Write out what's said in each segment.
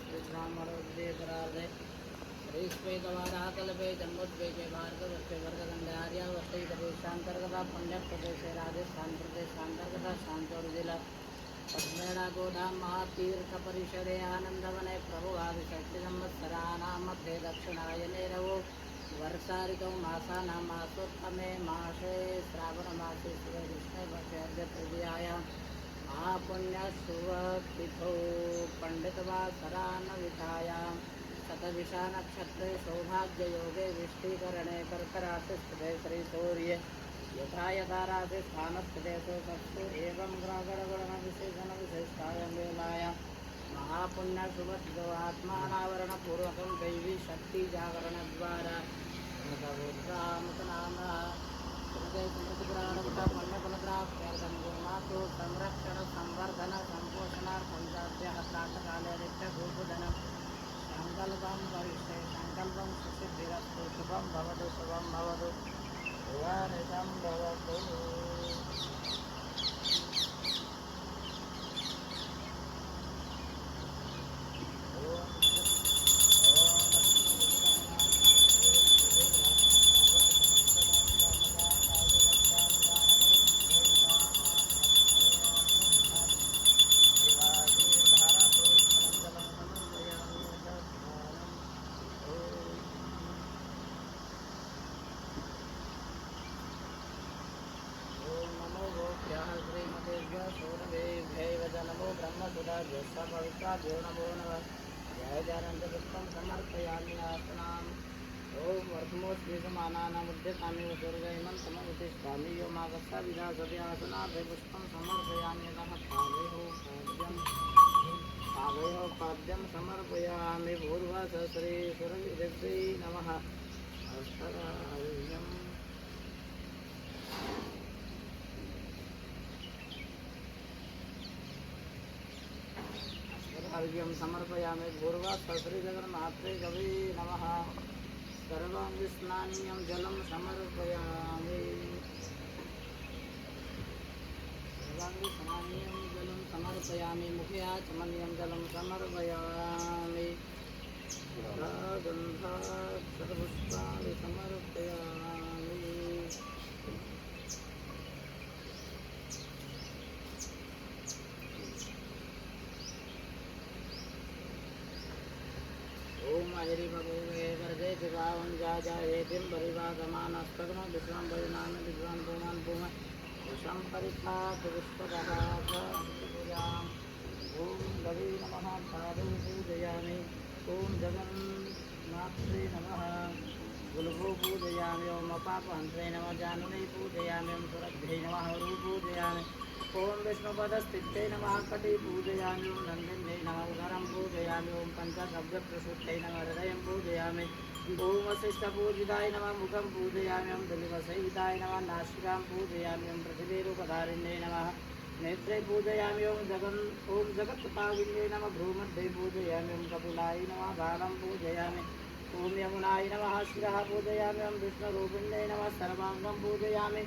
श्रीब्राह्मणोदयपरार्धे श्रीस्वेदवाराकल्पे जन्मोद्वेगे भार्गवस्य वर्गदण्डे आर्यावर्तैकदेशान्तर्गता पुण्यप्रदेशे राजस्थानप्रदेशान्तर्गता शान्तोर्जिला पद्मेणा गोधाम महातीर्थपरिसरे आनन्दवने प्रभुवादिषष्टिसंवत्सराणां मध्ये दक्षिणायने रवो वर्षाऋतौ मासानां मासोत्तमे मासे श्रावणमासे शिवकृष्णपक्षे अद्य तृतीयायां महापुण्यशुभतिथौ पण्डितवासरान्वितायां शतभिषानक्षत्रे सौभाग्ययोगे विष्टीकरणे कर्कराशिस्थिते श्रीसूर्ये यथा यथा राशिस्थानस्थितेषु तत्सु एवं ग्रहगणगुणविशेषणविशिष्टायां वेलायां महापुण्यशुभतिथौ आत्मानावरणपूर्वकं दैवी शक्तिजागरणद्वारा स्मृतिपुराणपुण्यपुनग्राप्यर्थं गुरुमातु संरक्षण संवर्धन संपोषणार्थं जात्याः प्रातःकाले नित्यभूषधनं सङ्कल्पं करिष्ये सङ्कल्पं सुसिद्धिरस्तु शुभं भवतु शुभं भवतु पवित्राभ्यो नमो नमः जयजानन्दपुष्पं समर्पयामि आसनाम् ॐ वर्धमोद्वेगमानानामुद्यतानि दुर्गैमन्तमुत्तिष्ठामि यो मागस्ता विधासति आसनाभे पुष्पं समर्पयामि यतः पाद्यं समर्पयामि भूर्भुवस्सुरे सुरविदेव्यै नमः हस्तराज्यम् अर्घ्यं समर्पयामि भूर्भुवस्सुरे गवे नमः सर्वाङ्गि स्नानीयं जलं समर्पयामि मुखे आचमनीयं जलं समर्पयामि गन्धाक्षरपुष्पाणि समर्पयामि ओम हरि भगवे वर्धे विभावं जाजायेतिं परिवागमानस्तग्नो विश्वं परिणाम विद्वान् पुमान् पुम विषं परिपात पुष्पदहाः पूजाम् ओम गवे नमः पादं पूजयामि ओम जगन्नाथ्रे नमः गुलभो पूजयामि ओम अपापहंत्रे नमः जानुने पूजयामि ओम सुरभ्ये नमः गुरु पूजयामि ओम विष्णुपदस्थिते नमः कटे पूजयामि ओम नन्दिन्ये नमः उदरं पूजयामि ओम पंचगव्यप्रसूत्यै नमः हृदयं पूजयामि ओम वसिष्ठपूजिताय नमः मुखं पूजयामि ओम दलिवसहिताय नमः नासिकां पूजयामि ओम पृथिवीरूपधारिण्ये नमः नेत्रे पूजयामि ओम जगत्पाविन्ये नमः भ्रूमध्ये पूजयामि ओम कपिलाय नमः बालं पूजयामि ओम यमुनाय नमः शिरः पूजयामि ओम विष्णुरूपिण्ये नमः सर्वाङ्गं पूजयामि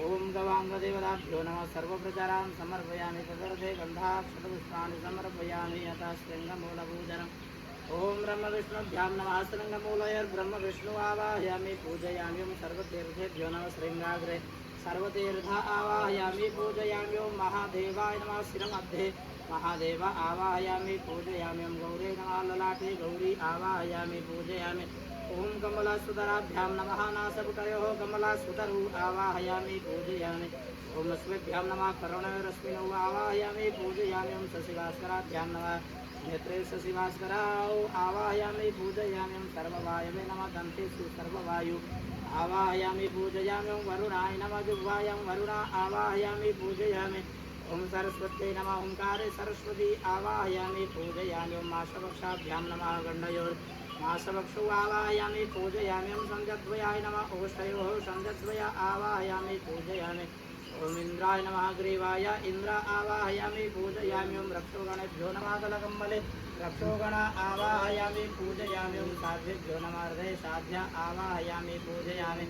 ओम गवाङ्गदेवताभ्यो नमः सर्वप्रचारां समर्पयामि तदर्थे गन्धाक्षरपुष्पाणि समर्पयामि यथा शृङ्गमूलपूजनम् ओम ब्रह्मविष्णुभ्यां नमः शृङ्गमूलयोर्ब्रह्मविष्णु आवाहयामि पूजयामि ओम सर्वतीर्थेभ्यो नमः शृङ्गाग्रे सर्वतीर्थ आवाहयामि पूजयामि ओम महादेवाय नमः शिरमध्ये महादेव आवाहयामि पूजयामि ओम गौरे नमः ललाटे गौरी आवाहयामि पूजयामि ओम कमलासुतराभ्यां नमः नासपुटयोः कमलासुतरौ आवाहयामि पूजयामि ओम अश्वेभ्यां नमः करुणयोरश्विनौ आवाहयामि पूजयामि ओम शशिभास्कराभ्यां नमः नेत्रे शशिभास्करौ आवाहयामि पूजयामि ओम सर्ववायवे नमः दन्तेषु सर्ववायु आवाहयामि पूजयामि ओम वरुणाय नमः जिह्वायां वरुणा आवाहयामि पूजयामि ओम सरस्वत्यै नमः ओंकारे सरस्वती आवाहयामि पूजयामि ओम मासवक्षाभ्यां नमः गण्डयोर् मासवक्षौ आवाहयामि पूजयामि ओम सन्ध्यद्वयाय नमः ओष्ठयोः सन्ध्यद्वय आवाहयामि पूजयामि ओम इंद्राय नमः ग्रीवाय इंद्र आवाहयामि पूजयामि ओम रक्षोगणेभ्यो नमः कलकम्बले रक्षोगण आवाहयामि पूजयामि ओम साध्वेभ्यो नमः हृदय साध्य आवाहयामि पूजयामि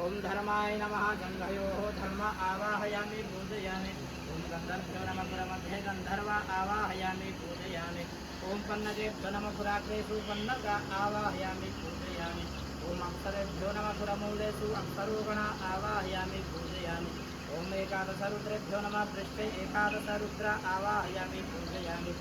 ओम धर्माय नमः जङ्घयोः धर्म आवाहयामि पूजयामि ओम गन्धर्भ्यो नमः पुरमध्ये गन्धर्वा आवाहयामि पूजयामि ओम पन्नगेभ्यो नमः पुराग्रेषु पन्नगा आवाहयामि पूजयामि ओम अक्षरेभ्यो नमः पुरमूलेषु अक्षरोगणा आवाहयामि पूजयामि ओम एकादशरुद्रेभ्यो नमः पृष्ठे एकादशरुद्र आवाहयामि पूजयामि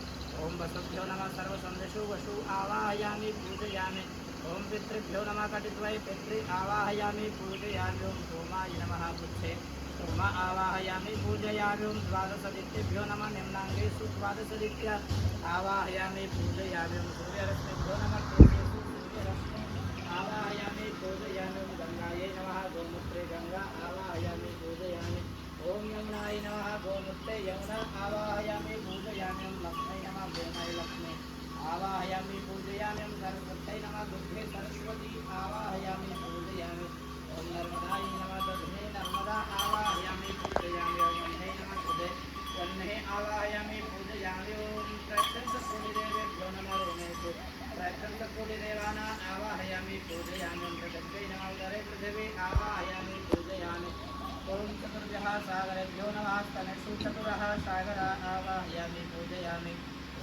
ओम वसुभ्यो नमः सर्वसन्देषु वसु आवाहयामि पूजयामि ओम पितृभ्यो नमः कटिद्वये पितृ आवाहयामि पूजयामि ओम सोमाय नमः पुच्छे सोमा आवाहयामि पूजयामि ओम द्वादशदित्येभ्यो नमः निम्नाङ्गेषु द्वादशदित्या आवाहयामि पूजयामि ओम सूर्यरश्मिभ्यो नमः केशेषु सूर्यरश्मि आवाहयामि पूजयामि ओम गंगायै नमः गोमूत्रे गंगा आवाहयामि पूजयामि ओम यमुनाय नमः गोमूत्रे यमुना आवाहयामि पूजयामि ओम लक्ष्मै नमः भूमै लक्ष्मी आवाहयामि पूजयामि ओम सरस्वत्यै नमः दुर्गे सरस्वती आवाहयामि पूजयामि ओम नर्मदायै नमः दध्ने नर्मदा आवाहयामि पूजयामि ओम वह्ने नमः सुधे वह्ने आवाहयामि पूजयामि ओम त्रैकंसकोटिदेवेभ्यो नमः रोमेषु त्रैकंसकोटिदेवानां आवाहयामि पूजयामि ओम जगद्वै नमः उदरे पृथिवी आवाहयामि पूजयामि ओम चतुर्भ्यः सागरेभ्यो नमः स्तनेषु चतुरः सागरा आवाहयामि पूजयामि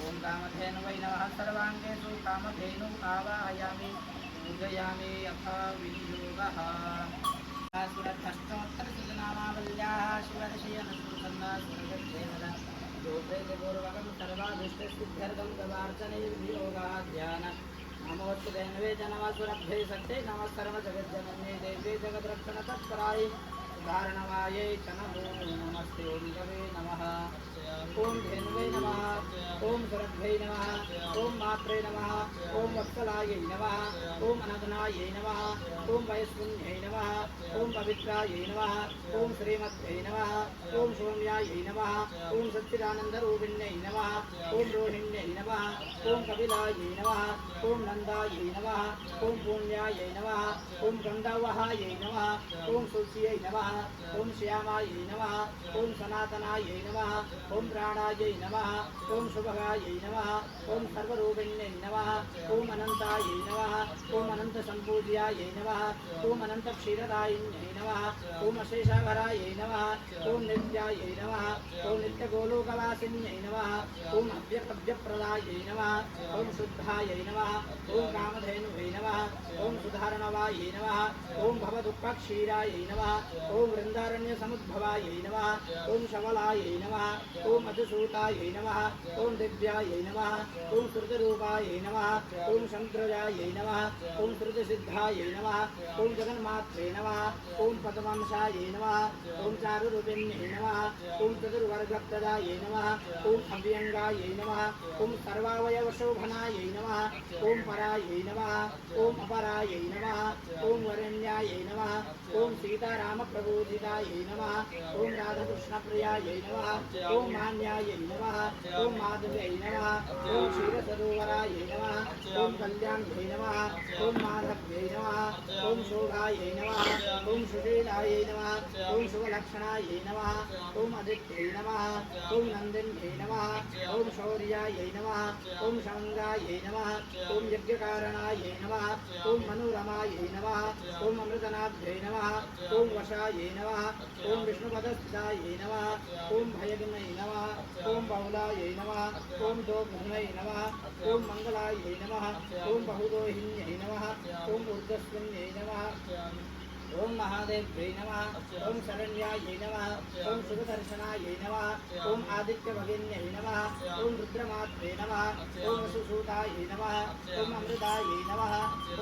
ओम कामधेनुवै नमः सर्वाङ्गेषु कामधेनु आवाहयामि पूजयामि यथा विनियोगः सुरभ्यष्टोत्तरसृजनामावल्याः शिवर्षयनसुसन्नासुरगच्छेदन योगैकपूर्वकं सर्वाभिष्टसिद्ध्यर्थं तवार्चनैर्वियोगः ध्यान नमोऽस्तु धेनवे च नमः सुरभ्ये सत्यै नमः सर्वजगज्जनन्यै देव्यै जगद्रक्षणतत्परायै उदाहरणवायै च नमो नमस्ते ओम गवे नमः ओम धेनवे नमः ओम सुरभ्यै नमः ओम मात्रे नमः ओम वत्सलायै नमः ओम अनघनायै नमः ओम वैष्णव्यै नमः ओम पवित्रायै नमः ओम श्रीमद्यै नमः ओम सौम्यायै नमः ओम सच्चिदानन्दरूपिण्यै नमः ओम रोहिण्यै नमः ओम कपिलायै नमः ओम नन्दायै नमः ओम पुण्यायै नमः ओम गन्धर्वायै नमः ओम तुलस्यै नमः ओम श्यामायै नमः ओम सनातनायै नमः ओम प्राणायै नमः ओम शुभगायै नमः ओम सर्वरूपिण्यै नमः ओम अनन्तायै नमः ओम अनन्तसम्पूज्यायै नमः ओम अनन्तक्षीरदायिन्यै नमः ओम अशेषाभरायै नमः ओम नित्यायै नमः ओम नित्यगोलोकवासिन्यै नमः ओम अव्यप्रदायै नमः ओम शुद्धायै नमः ओम कामधेनुवै नमः ओम सुधारणवायै नमः ओम भवदुःखक्षीरायै नमः ओम वृन्दारण्यसमुद्भवायै नमः ओम शवलायै नमः ओम मधुसूतायै नमः ओम दिव्यायै नमः ओम श्रुतरूपायै नमः ओम शंकरायै नमः ओम श्रुतसिद्धायै नमः ओम जगन्मात्रे नमः ओम पद्मंशायै नमः ओम चारुरूपिण्यै नमः ओम चतुर्वर्गप्रदायै नमः ओम अव्यंगायै नमः ओम सर्वावयवशोभनायै नमः ओम परायै नमः ओम अपरायै नमः ओम वरेण्यायै नमः ओम सीतारामप्रबोधितायै नमः ओम राधाकृष्णप्रियायै नमः ओम मान्यायै नमः ओम माधव्यै नमः ओम क्षीरसरोवरायै नमः ओम कल्याण्यै नमः ओम माधव्यै नमः ओम शोभायै नमः ओम सुशीलायै नमः ओम शुभलक्षणायै नमः ओम अदित्यै नमः ओम नन्दिन्यै नमः ओम शौर्यायै नमः ओम शमङ्गायै नमः ओम यज्ञकारणायै नमः ओम मनोरमायै नमः ओम अमृतनाभ्यै नमः ओम वशायै नमः ओम विष्णुपदस्थितायै नमः ओम भयगिन्यै नमः ओम बहुलायै नमः ओम दोग्ध्यै नमः ओम मंगलायै नमः ओम बहुदोहिन्यै नमः ओम ऊर्ध्वस्विन्यै नमः ओम महादेव्यै नमः ओम शरण्यायै नमः ओम शुभदर्शनायै नमः ओम आदित्यभगिन्यै नमः ओम रुद्रमात्रे नमः ओम वसुसूतायै नमः ओम अमृतायै नमः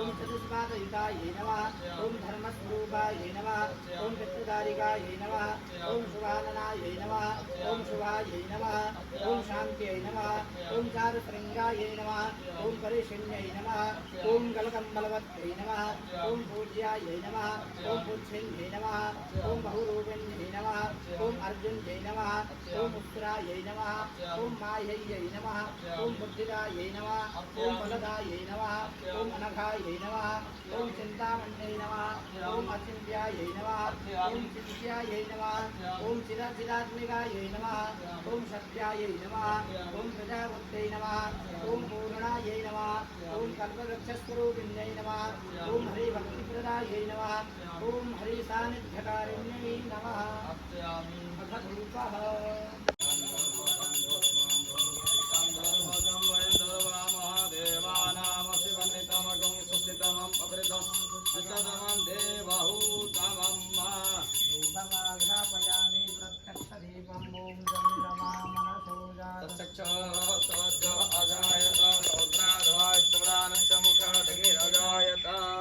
ओम चतुष्पादयुतायै नमः ओम धर्मस्वरूपायै नमः ओम पितृदारिकायै नमः ओम शुभाननायै नमः ओम शुभायै नमः ओम शान्त्यै नमः ओम चारुशृङ्गायै नमः ओम परिशिन्यै नमः ओम गलकम्बलवत्यै नमः ओम पूज्यायै नमः ओम पुच्छिन्यै नमः ओम बहुरूपिण्यै नमः ओम अर्जुन्यै नमः ओम उत्तरायै नमः ओम माह्यै नमः ओम बुद्धिदायै नमः ओम बलदायै नमः ओम अनघायै नमः ओम चिन्तामण्यै नमः ओम अचिन्त्यायै नमः ओम चिन्त्यायै नमः ओम चिदात्मिकायै नमः ओम सत्यायै नमः ओम प्रजापत्यै नमः ओम पूर्णायै नमः ओम कल्पवृक्षस्वरूपिण्यै नमः ओम हरिभक्तिप्रदायै नमः ओम हरिसान्निध्यकारिण्यै नमः अथ धूपः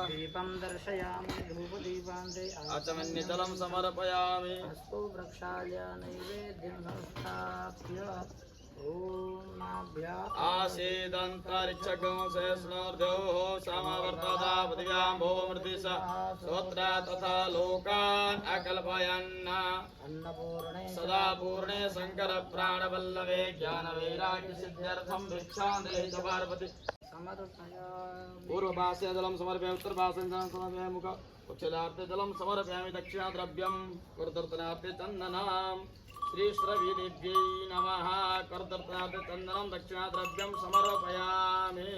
दीपं दर्शयामि धूपदीपान्ते आचमन्यजलं समर्पयामि अस्तु वृक्षाय नैवेद्यं संस्थाप्य ॐ नाभ्याम् आसीदन्तरिक्षगं शेषणोर्ध्योः समवर्तता पृथिव्यां भूमृतिसा श्रोत्रा तथा लोकान् अकल्पयन् अन्नपूर्णे सदा पूर्णे शंकर प्राणवल्लभे ज्ञानवैराग्यसिद्ध्यर्थं भिक्षां देहि च पार्वती समर्पयामि पूर्वपार्श्वे जलं समर्पयामि उत्तरपार्श्वे जलं समर्पयामि मुख उच्चलार्थे जलं समर्पयामि दक्षिणाद्रव्यं कर्तर्तनार्थे चन्दनं श्रीश्रविदेव्यै नमः कर्तर्तनार्थे चन्दनं दक्षिणाद्रव्यं समर्पयामि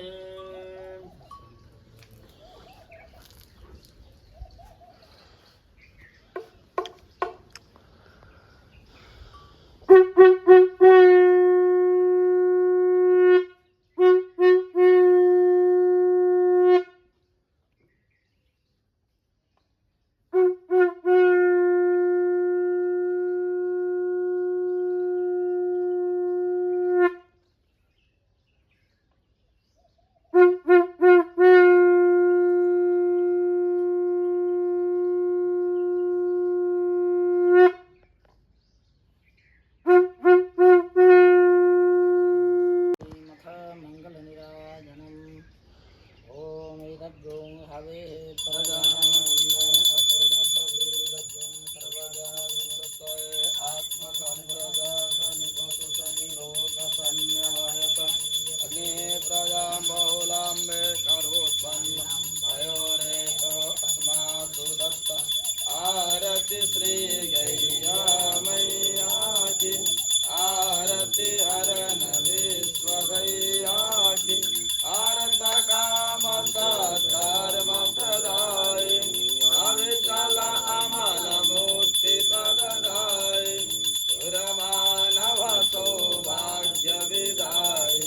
आरती श्री गैया मैया की आरती हरन विश्वभैया की आरत काम धर्म प्रदाय अविचल अमल मूर्ति पददाय सुरमानव सौभाग्य विदाय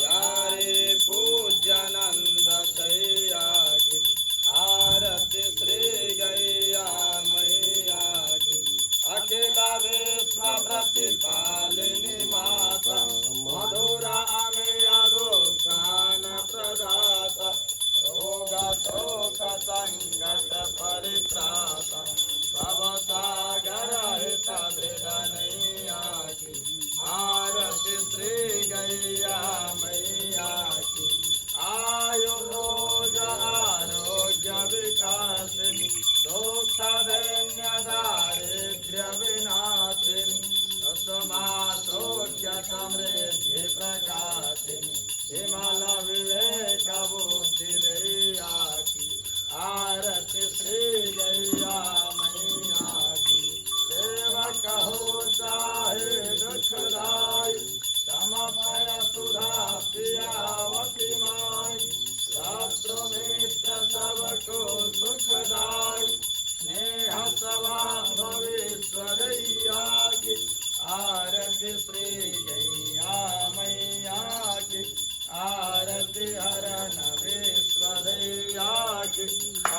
यारे पूज्यानंद सैया की आरती श्री गैया मैया की अखिल विश्व प्रतिपालिनी माता मधुरा अमेया दुर्गान प्रदाता रोग शोक संकट परित्राता भवसागर हित दृढ़ की आरती श्री गैया मैया की आयु रोज आरोग्य विकासिनी दुख दैन्य दारिद्र्य विनाशिनी तस्मासौख्य समृद्धि प्रकाशिनी विमल विवेक बुद्धि दैया की आरती श्री गैया मैया की सेवक हो चाहे दुखदाई समपय सुधा प्रियावती माई शत्रु मित्र सबको सुखदाई स्नेह सभा भविष्वदैया की आरती श्री गैया मैया की आरती हरन विश्वदैया की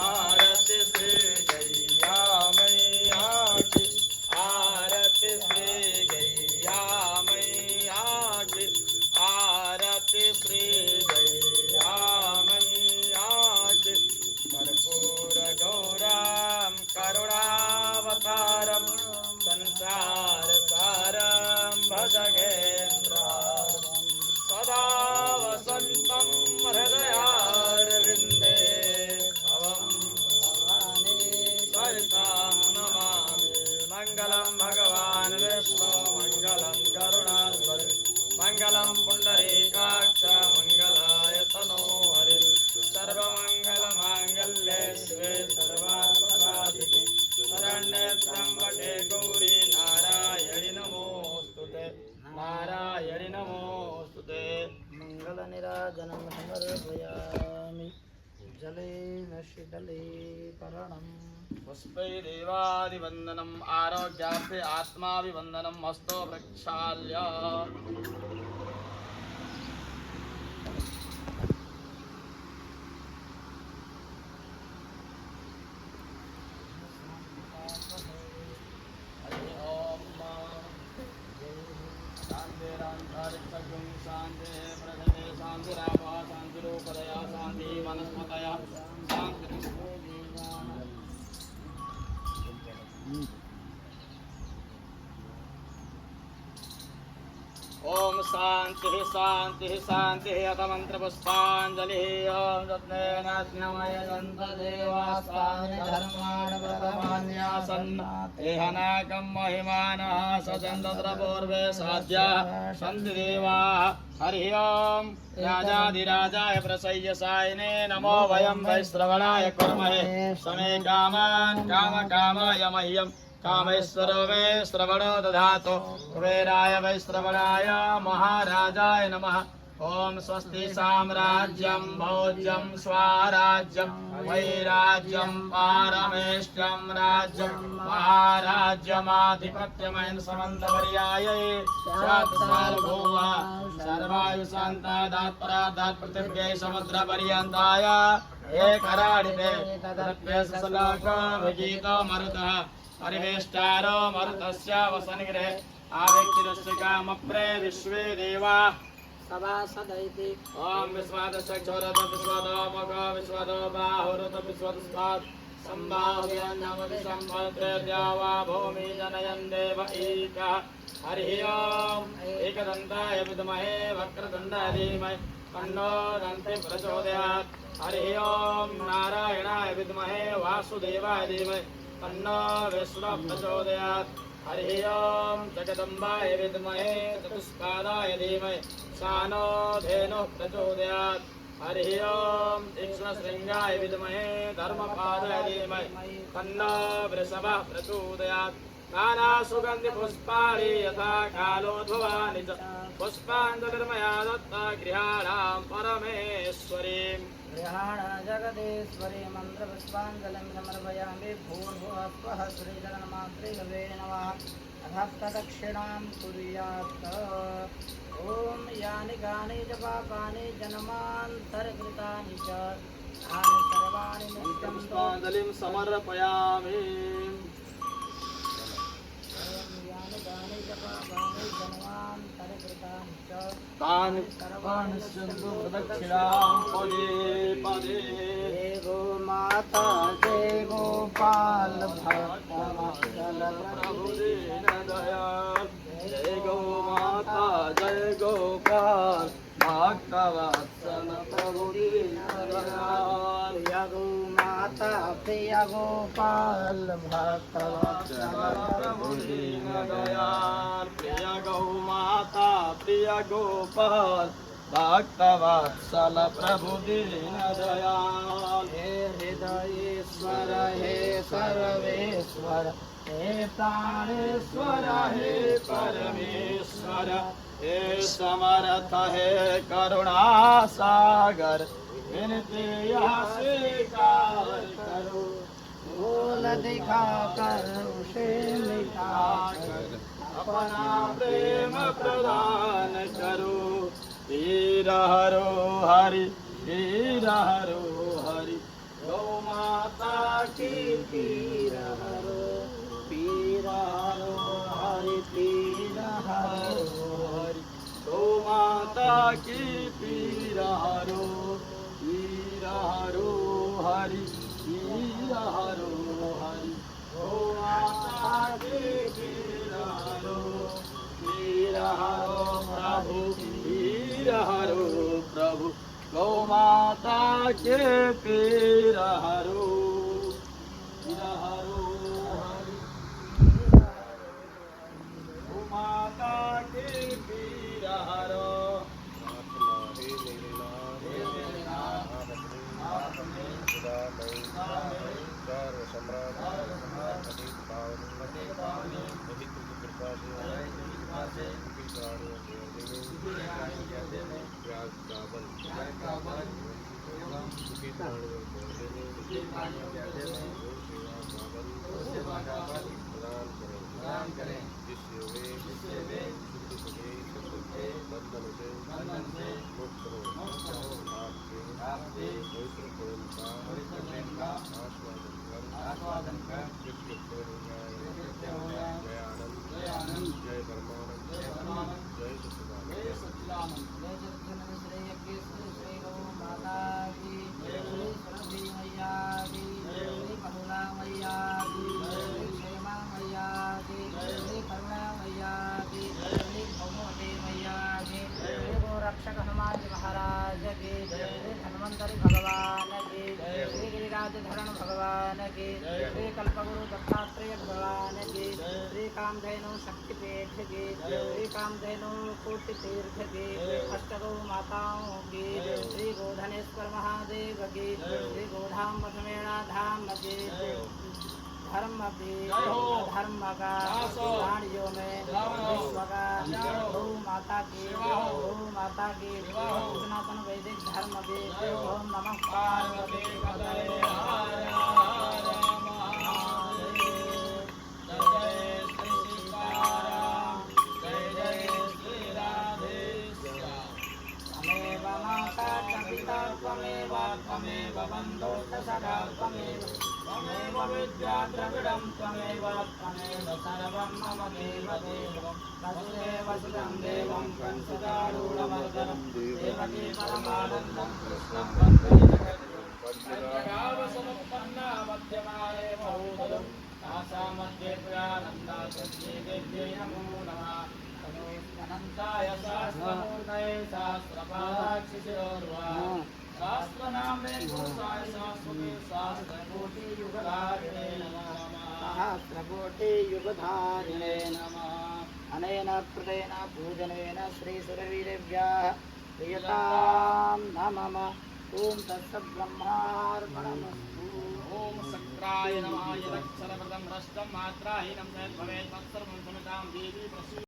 आरती श्री गैया मैया की आरती श्री गैया मैया की आरती श्री गैया मैया की कर्पूर गौरम करुणावतारम संसार सारम भजगेन्द्रम सदा वसन्तं हृदयारविन्दे भवं भवानी सरितां नमामि मंगलम भगवान् विष्णु मंगलम करुणाध्वरे मंगलम पुंडरीकाक्ष मंगलाय तनो हरे सर्वमंगलमांगल्ये शिवे सर्वार्थसाधिके शरण्ये त्र्यंबके गौरी नारायणि नमोस्तुते नारायणि नमोस्तुते मङ्गलनीराजनं समर्पयामि जलेन शीतले पर्णम् पुष्पै देवादिवन्दनम् आरोग्यार्थे आत्माभिवन्दनम् हस्तो प्रक्षाल्य हरि ओम शान्तिरान्ता शारीरिकं शान्तिः प्रकृते शान्तिरापः शान्तिरूपदया शान्तिः वनस्पतयः शान्तिः ओम शांति शांति शांति अथ मंत्र पुष्पांजलि ओम रत्नेन स्नमय दंत देवास्तानि धर्मान् प्रथमान्यासन् एहनाकं महिमानः सचन्द्र पूर्वे साध्या सन्ति देवा हरि ओम राजाधिराजाय प्रसय्यसायिने नमो वयं वैश्रवणाय कुर्महे समे कामान् कामकामाय मह्यम् कामेश्वरो वै श्रवणो दधातु कुबेराय वै श्रवणाय महाराजाय नमः ओम स्वस्ति साम्राज्यं भोज्यं स्वाराज्यं वैराज्यं पारमेष्टं राज्यं महाराज्यमाधिपत्यमयं समन्तपर्याये सार्वभौम सर्वायुशान्तादात्परादात् पृथिव्यै समुद्रपर्यन्ताय एकराडिते तदप्ये सलाको विजितो मरुतः परिवेष्टारो मरुतस्य वसनगृहे आवेक्षितस्य कामप्रे विश्वे देवा सभासदैति ओम विश्वादस्य क्षोरत विश्वादो मग विश्वादो बाहुरत विश्वादस्मात् संभाव्यान्नमति सम्पत्रेर्यावा भूमि जनयन् देव एकः हरि ओम एकदन्ताय विद्महे वक्रतुण्डाय धीमहि तन्नो दन्ति प्रचोदयात् हरि ओम नारायणाय विद्महे वासुदेवाय धीमहि तन्नो विष्णु प्रचोदयात् हरि ओम जगदम्बाय विद्महे चतुष्पादाय धीमहि सानो धेनुः प्रचोदयात् हरि ओम तीक्ष्णशृङ्गाय विद्महे धर्मपादाय धीमहि तन्नो वृषभः प्रचोदयात् नानासुगन्धिपुष्पाणि यथा कालोद्भवानि च पुष्पाञ्जलिर्मया दत्ता गृहाणां परमेश्वरीम् गृहाण जगदीश्वरी मन्त्रपुष्पाञ्जलिं समर्पयामि भूर्भुवः स्वः श्रीजगन्मात्रे गवे नमः अथ प्रदक्षिणां कुर्यात् ॐ यानि गानि च पापानि जन्मान्तरकृतानि च तानि सर्वाणि नित्यं पुष्पाञ्जलिं समर्पयामि यानि गानि च पापानि जन्मान्तरकृतानि च तानि सर्वाणि सन्तु प्रदक्षिणां पदे पदे जय गो माता जय गोपाल भक्तवत्सल प्रभु दीनदयाल जय गौ माता जय गोपाल भक्तवत्सल प्रभु दीनदयाल प्रिय गो माता प्रिय गोपाल भक्तवत्सल प्रभु दीनदयाल प्रिय गौ माता प्रिय गोपाल भक्तवत्सल प्रभु दीनदयाल हे हृदयेश्वर हे सर्वेश्वर हे प्राणेश्वर हे परमेश्वर हे समर्थ हे करुणा सागर विनती स्वीकार करो बोल दिखा कर उसे मिटा कर अपना प्रेम प्रदान करो वीर हरो हरि वीर हरो हरि गौ माता की पीर हरो पीर हरो हरि पीर हरो हरि गौ माता की पीर हरो हरि पीर हरो हरि गौ माता की पीर हरो प्रभु पीर हरो प्रभु गौ माता के पीर हरो हरि गौ माता के पीर हरो प्रदान करें जिससे वे बंधन से मुक्त हो आपके पवित्र प्रेम का आस्वादन कर जय आनंद जय परमानंद जय सच्चिदानंद रक्षक हनुमान जी महाराज की श्री धन्वंतरि भगवान की श्री गिरिराज धरण भगवान की श्री कल्पगुरु दत्तात्रेय भगवान की श्री कामधेनु शक्तिपीठ की श्री कामधेनु कोटि तीर्थ की अष्टगौ माताओं की श्री गोधनेश्वर महादेव की श्री गोधाम मधुमेणा धाम की धर्म भी धर्म का प्राणियों में विश्व का गौ माता की सनातन वैदिक धर्म भी ओम नमः पार्वती पतये हर हर महादेव जय श्री सीताराम जय श्री राधे त्वमेव माता च पिता त्वमेव बन्धो च सखा त्वमेव विद्या द्रविडं त्वमेव सर्वं मम देवदेव वसुदेव सुतं देवं कंसचारूढमर्दनं देवकी परमानन्दं कृष्णं वन्दे जगद्गुरुं मध्यमाये महोदयं आशा मध्ये प्रियानन्दा देव्यै नमो नमः अनन्ताय शास्त्रमूर्तये शास्त्रपादाक्षिशिरोर्वा शास्त्रनामे पुरुषाय शाश्वते शास्त्रकोटियुगधारिणे नमः सहस्रकोटियुगधारिणे नमः अनेन कृतेन पूजनेन श्रीसुरवीरेभ्यः प्रियतां नमः ॐ तत्सद्ब्रह्मार्पणमस्तु ओम शक्राय नमः यदक्षरवृतं हृष्टं मात्राहीनं भवेत् मत्सर्वं समितां देवी प्रसीद